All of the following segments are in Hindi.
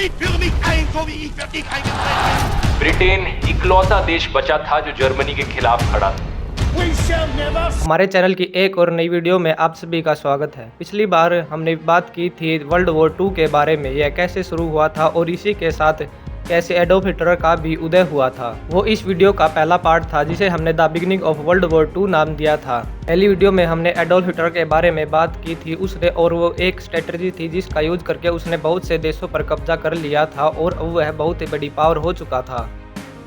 nicht für mich ein, so wie ich für dich eingetreten bin. Britain इकलौता देश बचा था जो जर्मनी के खिलाफ खड़ा था। We shall never हमारे चैनल की एक और नई वीडियो में आप सभी का स्वागत है। पिछली बार हमने बात की थी वर्ल्ड वॉर 2 के बारे में, यह कैसे शुरू हुआ था और इसी के साथ कैसे एडोल्फ हिटलर का भी उदय हुआ था। वो इस वीडियो का पहला पार्ट था जिसे हमने the beginning of world war 2 नाम दिया था। पहली वीडियो में हमने एडोल्फ हिटलर के बारे में बात की थी उसने, और वो एक स्ट्रेटजी थी जिसका यूज करके उसने बहुत से देशों पर कब्जा कर लिया था और अब वह बहुत ही बड़ी पावर हो चुका था।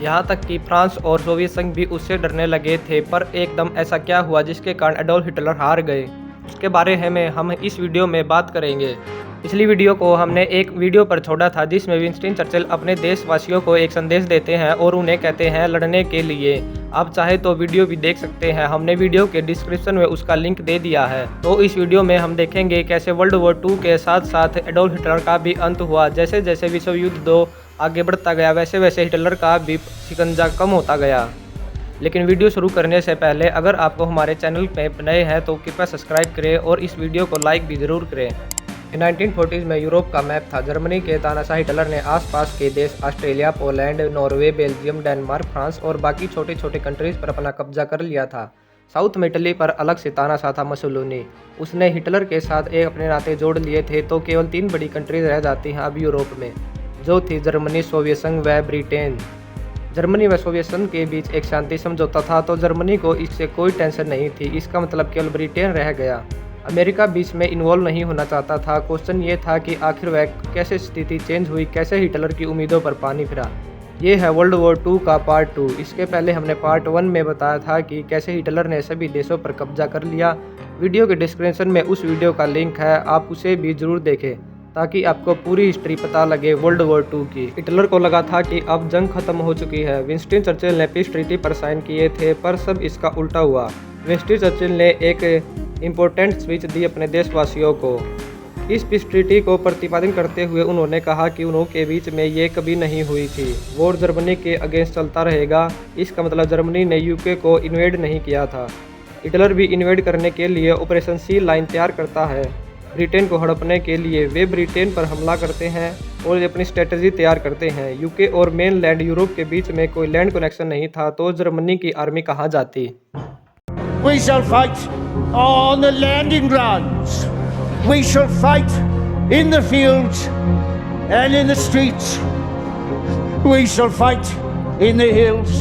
यहाँ तक कि फ्रांस और सोवियत संघ भी उससे डरने लगे थे। पर एकदम ऐसा क्या हुआ जिसके कारण एडोल्फ हिटलर हार गए, उसके बारे में हम इस वीडियो में बात करेंगे। पिछली वीडियो को हमने एक वीडियो पर छोड़ा था जिसमें विंस्टन चर्चिल अपने देशवासियों को एक संदेश देते हैं और उन्हें कहते हैं लड़ने के लिए। आप चाहे तो वीडियो भी देख सकते हैं, हमने वीडियो के डिस्क्रिप्शन में उसका लिंक दे दिया है। तो इस वीडियो में हम देखेंगे कैसे वर्ल्ड वॉर 2 के साथ साथ एडोल्फ हिटलर का भी अंत हुआ। जैसे जैसे विश्व युद्ध 2 आगे बढ़ता गया वैसे वैसे हिटलर का भी शिकंजा कम होता गया। लेकिन वीडियो शुरू करने से पहले अगर आपको हमारे चैनल में नए हैं तो कृपया सब्सक्राइब करें और इस वीडियो को लाइक भी ज़रूर करें। 1940s में यूरोप का मैप था। जर्मनी के तानाशाह हिटलर ने आसपास के देश Australia, Poland, Norway, Belgium, Denmark, France और बाकी छोटे छोटे कंट्रीज पर अपना कब्जा कर लिया था। साउथ में इटली पर अलग से तानाशाह था मुसोलिनी। उसने हिटलर के साथ एक अपने नाते जोड़ लिए थे तो केवल 3 बड़ी कंट्रीज रह जाती हैं अब यूरोप में, जो थी जर्मनी, सोवियत संघ व ब्रिटेन। जर्मनी व सोवियत संघ के बीच एक शांति समझौता था तो जर्मनी को इससे कोई टेंशन नहीं थी। इसका मतलब केवल ब्रिटेन रह गया। अमेरिका बीच में इन्वॉल्व नहीं होना चाहता था। क्वेश्चन ये था कि आखिर वह कैसे स्थिति चेंज हुई, कैसे हिटलर की उम्मीदों पर पानी फिरा। ये है वर्ल्ड वॉर 2 का पार्ट 2। इसके पहले हमने पार्ट 1 में बताया था कि कैसे हिटलर ने सभी देशों पर कब्जा कर लिया। वीडियो के डिस्क्रिप्शन में उस वीडियो का लिंक है, आप उसे भी जरूर देखें ताकि आपको पूरी हिस्ट्री पता लगे वर्ल्ड वॉर 2 की। हिटलर को लगा था कि अब जंग खत्म हो चुकी है। विंस्टन चर्चिल ने पीस ट्रीटी पर साइन किए थे पर सब इसका उल्टा हुआ। विंस्टन चर्चिल ने एक इम्पोर्टेंट स्पीच दी अपने देशवासियों को। इस पीस ट्रीटी को प्रतिपादन करते हुए उन्होंने कहा कि उनके बीच में ये कभी नहीं हुई थी। वॉर जर्मनी के अगेंस्ट चलता रहेगा। इसका मतलब जर्मनी ने यूके को इन्वेड नहीं किया था। हिटलर भी इन्वेड करने के लिए ऑपरेशन सी लाइन तैयार करता है। ब्रिटेन को हड़पने के लिए वे ब्रिटेन पर हमला करते हैं और अपनी स्ट्रेटजी तैयार करते हैं। यूके और मेन लैंड यूरोप के बीच में कोई लैंड कनेक्शन नहीं था तो जर्मनी की आर्मी कहाँ जाती। We shall fight on the landing grounds. We shall fight in the fields and in the streets. We shall fight in the hills.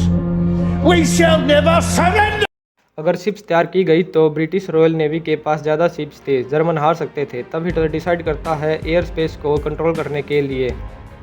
We shall never surrender. अगर शिप्स तैयार की गई तो ब्रिटिश रॉयल नेवी के पास ज़्यादा शिप्स थे, जर्मन हार सकते थे। तब हिटलर डिसाइड करता है एयर स्पेस को कंट्रोल करने के लिए।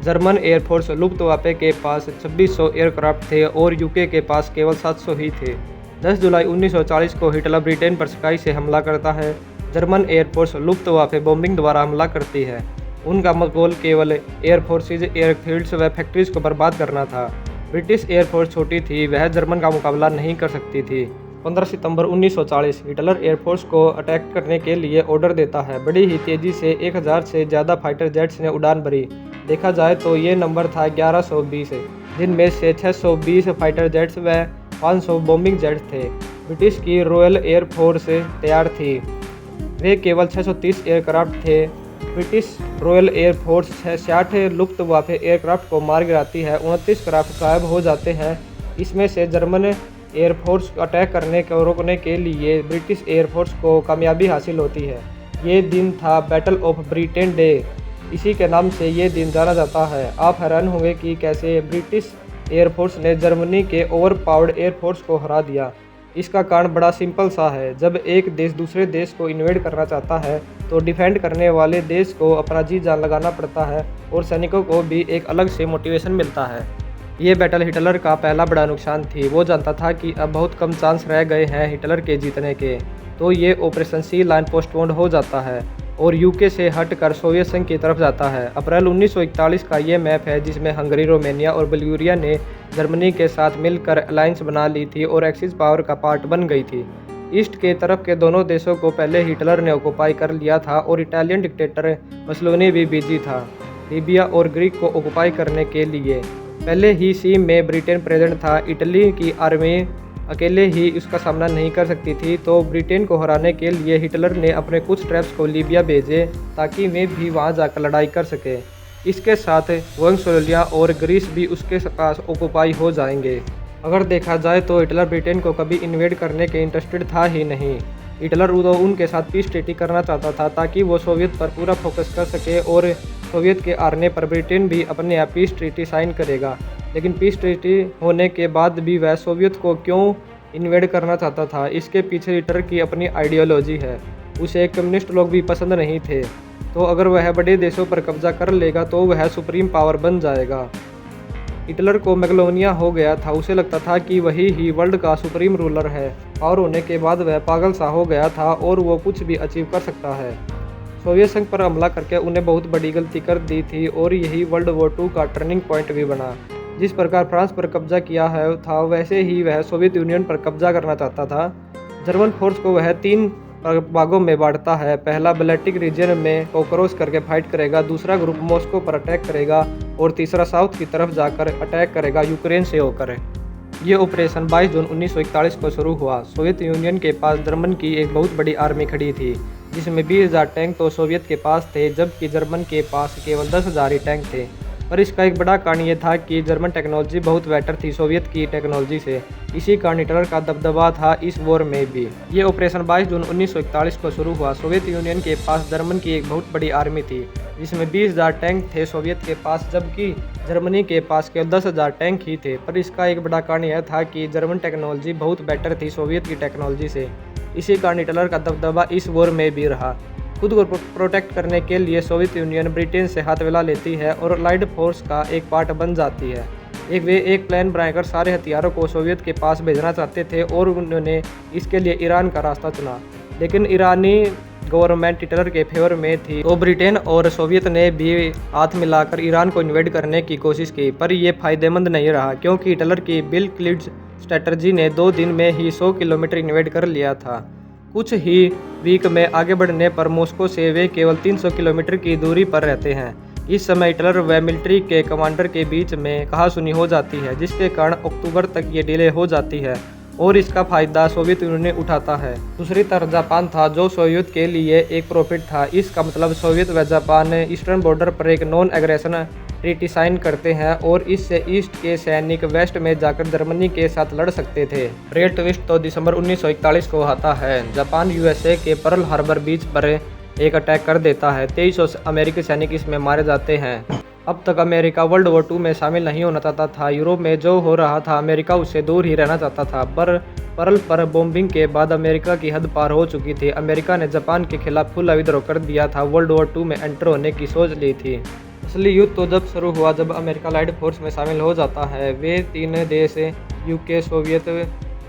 जर्मन एयरफोर्स लुफ्टवाफे के पास 2600 एयरक्राफ्ट थे और यूके के पास केवल 700 ही थे। 10 जुलाई 1940 को हिटलर ब्रिटेन पर स्काई से हमला करता है। जर्मन एयरफोर्स लुफ्टवाफे बॉम्बिंग द्वारा हमला करती है। उनका गोल केवल एयरफोर्सेज, एयरफील्ड्स व फैक्ट्रीज को बर्बाद करना था। ब्रिटिश एयरफोर्स छोटी थी, वह जर्मन का मुकाबला नहीं कर सकती थी। 15 सितंबर 1940 हिटलर एयरफोर्स को अटैक करने के लिए ऑर्डर देता है। बड़ी ही तेज़ी से 1000 से ज़्यादा फाइटर जेट्स ने उड़ान भरी। देखा जाए तो ये नंबर था 1120, जिनमें से 620 फाइटर जेट्स व 500 बॉम्बिंग जेट्स थे। ब्रिटिश की रॉयल एयरफोर्स तैयार थी, वे केवल 630 एयरक्राफ्ट थे। ब्रिटिश रॉयल एयरफोर्स 66 लुफ्टवाफे एयरक्राफ्ट को मार गिराती है। 29 क्राफ्ट गायब हो जाते हैं। इसमें से जर्मन एयरफोर्स अटैक करने को रोकने के लिए ब्रिटिश एयरफोर्स को कामयाबी हासिल होती है। ये दिन था बैटल ऑफ ब्रिटेन डे, इसी के नाम से ये दिन जाना जाता है। आप हैरान होंगे कि कैसे ब्रिटिश एयरफोर्स ने जर्मनी के ओवर पावर्ड एयरफोर्स को हरा दिया। इसका कारण बड़ा सिंपल सा है, जब एक देश दूसरे देश को इन्वेड करना चाहता है तो डिफेंड करने वाले देश को अपना जी जान लगाना पड़ता है और सैनिकों को भी एक अलग से मोटिवेशन मिलता है। ये बैटल हिटलर का पहला बड़ा नुकसान थी। वो जानता था कि अब बहुत कम चांस रह गए हैं हिटलर के जीतने के, तो ये ऑपरेशन सी लाइन पोस्टपोन्ड हो जाता है और यूके से हटकर सोवियत संघ की तरफ जाता है। अप्रैल 1941 का ये मैप है जिसमें हंगरी, रोमानिया और बल्गेरिया ने जर्मनी के साथ मिलकर अलायंस बना ली थी और एक्सिस पावर का पार्ट बन गई थी। ईस्ट के तरफ के दोनों देशों को पहले हिटलर ने ऑक्युपाई कर लिया था और इटालियन डिक्टेटर मुसोलिनी भी बिजी था लीबिया और ग्रीक को ऑक्युपाई करने के लिए। पहले ही सी में ब्रिटेन प्रेजेंट था। इटली की आर्मी अकेले ही उसका सामना नहीं कर सकती थी, तो ब्रिटेन को हराने के लिए हिटलर ने अपने कुछ ट्रैप्स को लीबिया भेजे ताकि वे भी वहां जाकर लड़ाई कर सके। इसके साथ वेनेजुएला और ग्रीस भी उसके पास ऑक्युपाई हो जाएंगे। अगर देखा जाए तो हिटलर ब्रिटेन को कभी इन्वेड करने के इंटरेस्टेड था ही नहीं। हिटलर उनके साथ पीस ट्रीटी करना चाहता था ताकि वो सोवियत पर पूरा फोकस कर सके और सोवियत के हारने पर ब्रिटेन भी अपने आप पीस ट्रीटी साइन करेगा। लेकिन पीस ट्रीटी होने के बाद भी वह सोवियत को क्यों इन्वेड करना चाहता था, इसके पीछे हिटलर की अपनी आइडियोलॉजी है। उसे कम्युनिस्ट लोग भी पसंद नहीं थे, तो अगर वह बड़े देशों पर कब्जा कर लेगा तो वह सुप्रीम पावर बन जाएगा। हिटलर को मैग्नोलिया हो गया था, उसे लगता था कि वही ही वर्ल्ड का सुप्रीम रूलर है। पावर होने के बाद वह पागल सा हो गया था और वो कुछ भी अचीव कर सकता है। सोवियत संघ पर हमला करके उन्हें बहुत बड़ी गलती कर दी थी और यही वर्ल्ड वॉर 2 का टर्निंग पॉइंट भी बना। जिस प्रकार फ्रांस पर कब्जा किया है था, वैसे ही वह सोवियत यूनियन पर कब्जा करना चाहता था। जर्मन फोर्स को वह 3 भागों में बांटता है। पहला बैल्टिक रीजन में को क्रॉस करके फाइट करेगा, दूसरा ग्रुप मॉस्को पर अटैक करेगा और तीसरा साउथ की तरफ जाकर अटैक करेगा यूक्रेन से होकर। ये ऑपरेशन 22 जून 1941 को शुरू हुआ। सोवियत यूनियन के पास जर्मन की एक बहुत बड़ी आर्मी खड़ी थी, जिसमें 20,000 टैंक तो सोवियत के पास थे, जबकि जर्मन के पास केवल 10,000 ही टैंक थे। पर इसका एक बड़ा कारण ये था कि जर्मन टेक्नोलॉजी बहुत बेटर थी सोवियत की टेक्नोलॉजी से। इसी कारण हिटलर का दबदबा था इस वॉर में भी। ये ऑपरेशन 22 जून 1941 को शुरू हुआ। सोवियत यूनियन के पास जर्मन की एक बहुत बड़ी आर्मी थी, जिसमें 20,000 टैंक थे सोवियत के पास, जबकि जर्मनी के पास केवल 10,000 टैंक ही थे। पर इसका एक बड़ा कारण यह था कि जर्मन टेक्नोलॉजी बहुत बेटर थी सोवियत की टेक्नोलॉजी से। इसी कारण हिटलर का दबदबा इस वॉर में भी रहा। खुद को प्रोटेक्ट करने के लिए सोवियत यूनियन ब्रिटेन से हाथ मिला लेती है और अलाइड फोर्स का एक पार्ट बन जाती है। वे एक प्लान बनाकर सारे हथियारों को सोवियत के पास भेजना चाहते थे और उन्होंने इसके लिए ईरान का रास्ता चुना। लेकिन ईरानी गवर्नमेंट हिटलर के फेवर में थी, तो ब्रिटेन और सोवियत ने भी हाथ मिलाकर ईरान को इन्वेड करने की कोशिश की। पर यह फायदेमंद नहीं रहा, क्योंकि हिटलर की बिल क्लिड्स स्ट्रेटजी ने 2 दिन में ही 100 किलोमीटर इन्वेड कर लिया था। कुछ ही वीक में आगे बढ़ने पर मॉस्को से वे केवल 300 किलोमीटर की दूरी पर रहते हैं। इस समय हिटलर व मिलिट्री के कमांडर के बीच में कहासुनी हो जाती है, जिसके कारण अक्टूबर तक ये डिले हो जाती है और इसका फायदा सोवियत यूनियन उठाता है। दूसरी तरफ जापान था, जो सोवियत के लिए एक प्रॉफिट था। इसका मतलब सोवियत व जापान ईस्टर्न बॉर्डर पर एक नॉन एग्रेशन ट्रीटी साइन करते हैं और इससे ईस्ट के सैनिक वेस्ट में जाकर जर्मनी के साथ लड़ सकते थे। रियल ट्विस्ट तो दिसंबर 1941 को आता है। जापान यूएसए के पर्ल हार्बर बीच पर एक अटैक कर देता है। 2300 अमेरिकी सैनिक इसमें मारे जाते हैं। अब तक अमेरिका वर्ल्ड वॉर 2 में शामिल नहीं होना चाहता था। यूरोप में जो हो रहा था, अमेरिका उससे दूर ही रहना चाहता था। पर पर्ल पर बॉम्बिंग के बाद अमेरिका की हद पार हो चुकी थी। अमेरिका ने जापान के खिलाफ फुल विद्रोह कर दिया था, वर्ल्ड वॉर 2 में एंटर होने की सोच ली थी। असली युद्ध तो जब शुरू हुआ जब अमेरिका अलाइड फोर्स में शामिल हो जाता है। वे 3 देश यूके, सोवियत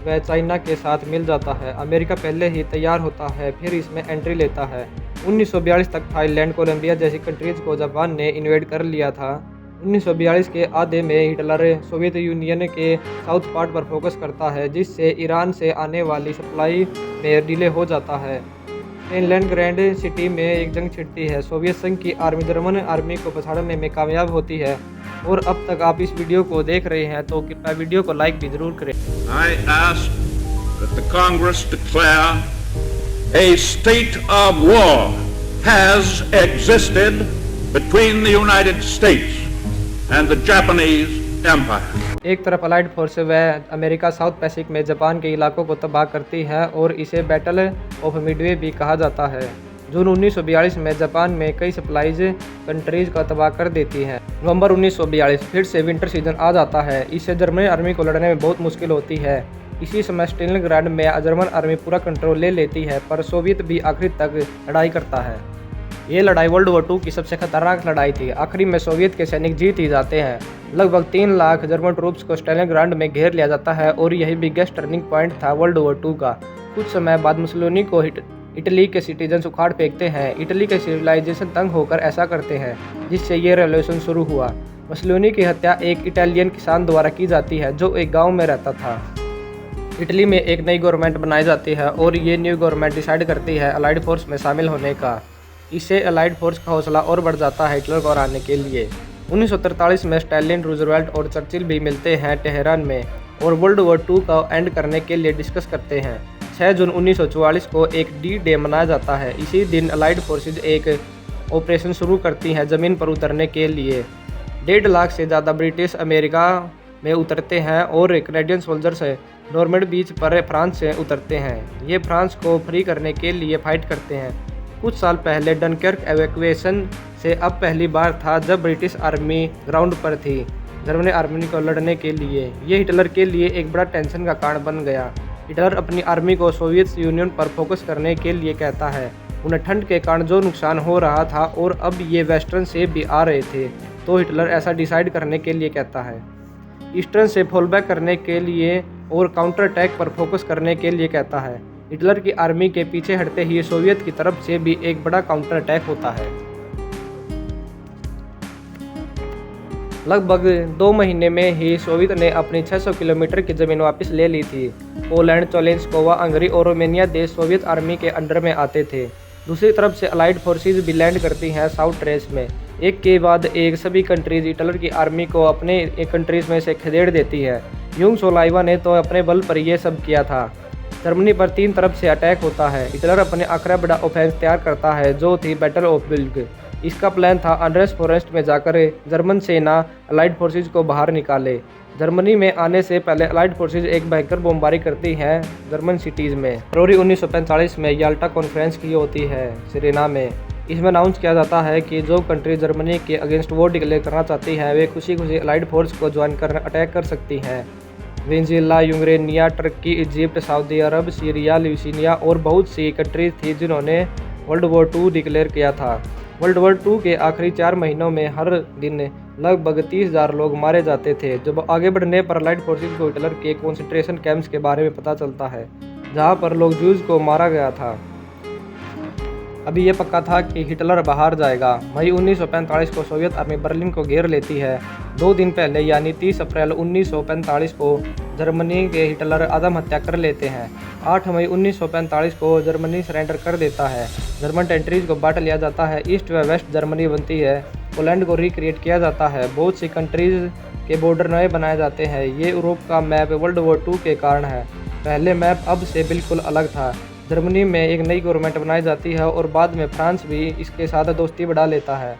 व चाइना के साथ मिल जाता है। अमेरिका पहले ही तैयार होता है, फिर इसमें एंट्री लेता है। 1942 तक थाईलैंड, कोलंबिया जैसी कंट्रीज को जापान ने इन्वेड कर लिया था। 1942 के आधे में हिटलर सोवियत यूनियन के साउथ पार्ट पर फोकस करता है, जिससे ईरान से आने वाली सप्लाई में डिले हो जाता है। फिनलैंड ग्रैंड सिटी में एक जंग छिड़ती है। सोवियत संघ की आर्मी जर्मन आर्मी को पछाड़ने में कामयाब होती है। और अब तक आप इस वीडियो को देख रहे हैं तो कृपया वीडियो को लाइक भी जरूर करें। I ask that the Congress declare a state of war has existed between the United States and the Japanese Empire. एक तरफ अलाइड फोर्स व अमेरिका साउथ पैसिफिक में जापान के इलाकों को तबाह करती है और इसे बैटल ऑफ मिडवे भी कहा जाता है। जून 1942 में जापान में कई सप्लाईज कंट्रीज का तबाह कर देती है। नवंबर 1942 फिर से विंटर सीजन आ जाता है। इससे जर्मनी आर्मी को लड़ने में बहुत मुश्किल होती है। इसी समय स्टेलिनग्राड में जर्मन आर्मी पूरा कंट्रोल ले लेती है, पर सोवियत भी आखिरी तक लड़ाई करता है। ये लड़ाई वर्ल्ड वॉर 2 की सबसे खतरनाक लड़ाई थी। आखिरी में सोवियत के सैनिक जीत ही जाते हैं। लगभग 3 लाख जर्मन ट्रूप्स को स्टेलिनग्राड में घेर लिया जाता है और यही बिगेस्ट टर्निंग पॉइंट था वर्ल्ड वॉर 2 का। कुछ समय बाद मुसोलिनी को इटली के सिटीजन्स उखाड़ फेंकते हैं। इटली के सिविलाइजेशन तंग होकर ऐसा करते हैं, जिससे ये रेवोल्यूशन शुरू हुआ। मुसोलिनी की हत्या एक इटालियन किसान द्वारा की जाती है, जो एक गाँव में रहता था। इटली में एक नई गवर्नमेंट बनाई जाती है और ये न्यू गवर्नमेंट डिसाइड करती है अलाइड फोर्स में शामिल होने का। इससे अलाइड फोर्स का हौसला और बढ़ जाता है हिटलर को हराने के लिए। 1943 में स्टालिन, रूजवेल्ट और चर्चिल भी मिलते हैं तेहरान में और वर्ल्ड वॉर 2 का एंड करने के लिए डिस्कस करते हैं। 6 जून 1944 को एक डी डे मनाया जाता है। इसी दिन अलाइड फोर्सेज एक ऑपरेशन शुरू करती हैं ज़मीन पर उतरने के लिए। 1.5 लाख से ज़्यादा ब्रिटिश अमेरिका में उतरते हैं और कैनेडियन सोल्जर्स नॉर्मंडी बीच पर फ्रांस से उतरते हैं। ये फ्रांस को फ्री करने के लिए फाइट करते हैं। कुछ साल पहले डनकर्क एवैक्यूएशन से अब पहली बार था जब ब्रिटिश आर्मी ग्राउंड पर थी जर्मनी आर्मी को लड़ने के लिए। ये हिटलर के लिए एक बड़ा टेंशन का कारण बन गया। हिटलर अपनी आर्मी को सोवियत यूनियन पर फोकस करने के लिए कहता है। उन्हें ठंड के कारण जो नुकसान हो रहा था और अब ये वेस्टर्न से भी आ रहे थे, तो हिटलर ऐसा डिसाइड करने के लिए कहता है। ईस्टर्न से फॉल बैक करने के लिए और काउंटर अटैक पर फोकस करने के लिए कहता है। हिटलर की आर्मी के पीछे हटते ही सोवियत की तरफ से भी एक बड़ा काउंटर अटैक होता है। लगभग 2 महीने में ही सोवियत ने अपनी 600 किलोमीटर की ज़मीन वापस ले ली थी। पोलैंड, चेकोस्लोवाकिया, हंगरी और रोमानिया देश सोवियत आर्मी के अंडर में आते थे। दूसरी तरफ से अलाइड फोर्सेज भी लैंड करती हैं साउथ ट्रेस में। एक के बाद एक सभी कंट्रीज हिटलर की आर्मी को अपने कंट्रीज में से खदेड़ देती है। युगोस्लाविया ने तो अपने बल पर यह सब किया था। जर्मनी पर 3 तरफ से अटैक होता है। हिटलर अपने आखिरी बड़ा ऑफेंस तैयार करता है जो थी बैटल ऑफ बिल्ग। इसका प्लान था अंडरस फॉरेस्ट में जाकर जर्मन सेना अलाइड फोर्सेज को बाहर निकाले। जर्मनी में आने से पहले अलाइड फोर्सेज एक भयंकर बमबारी करती हैं जर्मन सिटीज़ में। फरवरी 1945 में याल्टा कॉन्फ्रेंस की होती है सिरेना में। इसमें अनाउंस किया जाता है कि जो कंट्री जर्मनी के अगेंस्ट वॉर डिक्लेयर करना चाहती हैं वे खुशी खुशी अलाइड फोर्स को ज्वाइन कर अटैक कर सकती हैं। वेनेजुएला, यूक्रेनिया, टर्की, इजिप्ट, सऊदी अरब, सीरिया, लिबिया और बहुत सी कंट्रीज थी जिन्होंने वर्ल्ड वॉर 2 डिक्लेयर किया था। वर्ल्ड वॉर 2 के आखिरी 4 महीनों में हर दिन लगभग 30,000 लोग मारे जाते थे। जब आगे बढ़ने पर अलाइड फोर्सेज को हिटलर के कंसंट्रेशन कैंप्स के बारे में पता चलता है जहां पर लोग जूस को मारा गया था। अभी ये पक्का था कि हिटलर बाहर जाएगा। मई 1945 को सोवियत आर्मी बर्लिन को घेर लेती है। 2 दिन पहले यानी 30 अप्रैल 1945 को जर्मनी के हिटलर आत्महत्या कर लेते हैं। 8 मई 1945 को जर्मनी सरेंडर कर देता है। जर्मन टेरिटरीज को बांट लिया जाता है। ईस्ट व वेस्ट जर्मनी बनती है। पोलैंड को रिक्रिएट किया जाता है। बहुत सी कंट्रीज के बॉर्डर नए बनाए जाते हैं। ये यूरोप का मैप वर्ल्ड वॉर 2 के कारण है। पहले मैप अब से बिल्कुल अलग था। जर्मनी में एक नई गवर्नमेंट बनाई जाती है और बाद में फ्रांस भी इसके साथ दोस्ती बढ़ा लेता है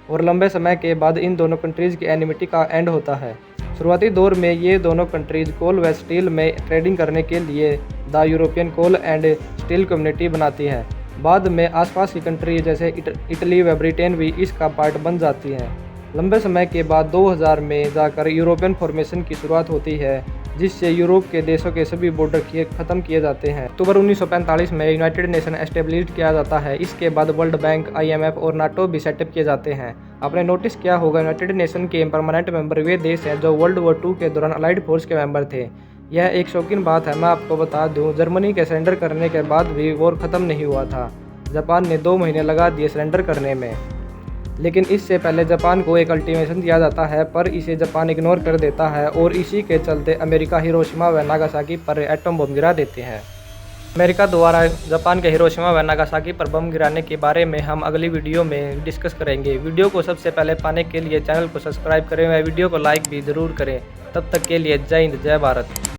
और लंबे समय के बाद इन दोनों कंट्रीज़ की एनिमिटी का एंड होता है। शुरुआती दौर में ये दोनों कंट्रीज़ कोल व स्टील में ट्रेडिंग करने के लिए the European coal and steel community बनाती है। बाद में आसपास की कंट्री जैसे इटली व ब्रिटेन भी इसका पार्ट बन जाती हैं। लंबे समय के बाद 2000 में जाकर यूरोपियन फॉर्मेशन की शुरुआत होती है जिससे यूरोप के देशों के सभी बॉर्डर खत्म किए जाते हैं। अक्टूबर 1945 में यूनाइटेड नेशन एस्टेब्लिश किया जाता है। इसके बाद वर्ल्ड बैंक, IMF और नाटो भी सेटअप किए जाते हैं। आपने नोटिस किया होगा यूनाइटेड नेशन के परमानेंट मेंबर वे देश हैं जो वर्ल्ड वॉर 2 के दौरान अलाइड फोर्स के मेंबर थे। यह एक शौकीन बात है। मैं आपको बता दूं, जर्मनी के सरेंडर करने के बाद भी वॉर ख़त्म नहीं हुआ था। जापान ने 2 महीने लगा दिए सरेंडर करने में, लेकिन इससे पहले जापान को एक अल्टीमेटम दिया जाता है पर इसे जापान इग्नोर कर देता है और इसी के चलते अमेरिका हिरोशिमा व नागासाकी पर एटम बम गिरा देते हैं। अमेरिका द्वारा जापान के हिरोशिमा व नागासाकी पर बम गिराने के बारे में हम अगली वीडियो में डिस्कस करेंगे। वीडियो को सबसे पहले पाने के लिए चैनल को सब्सक्राइब करें व वीडियो को लाइक भी ज़रूर करें। तब तक के लिए जय हिंद, जय भारत।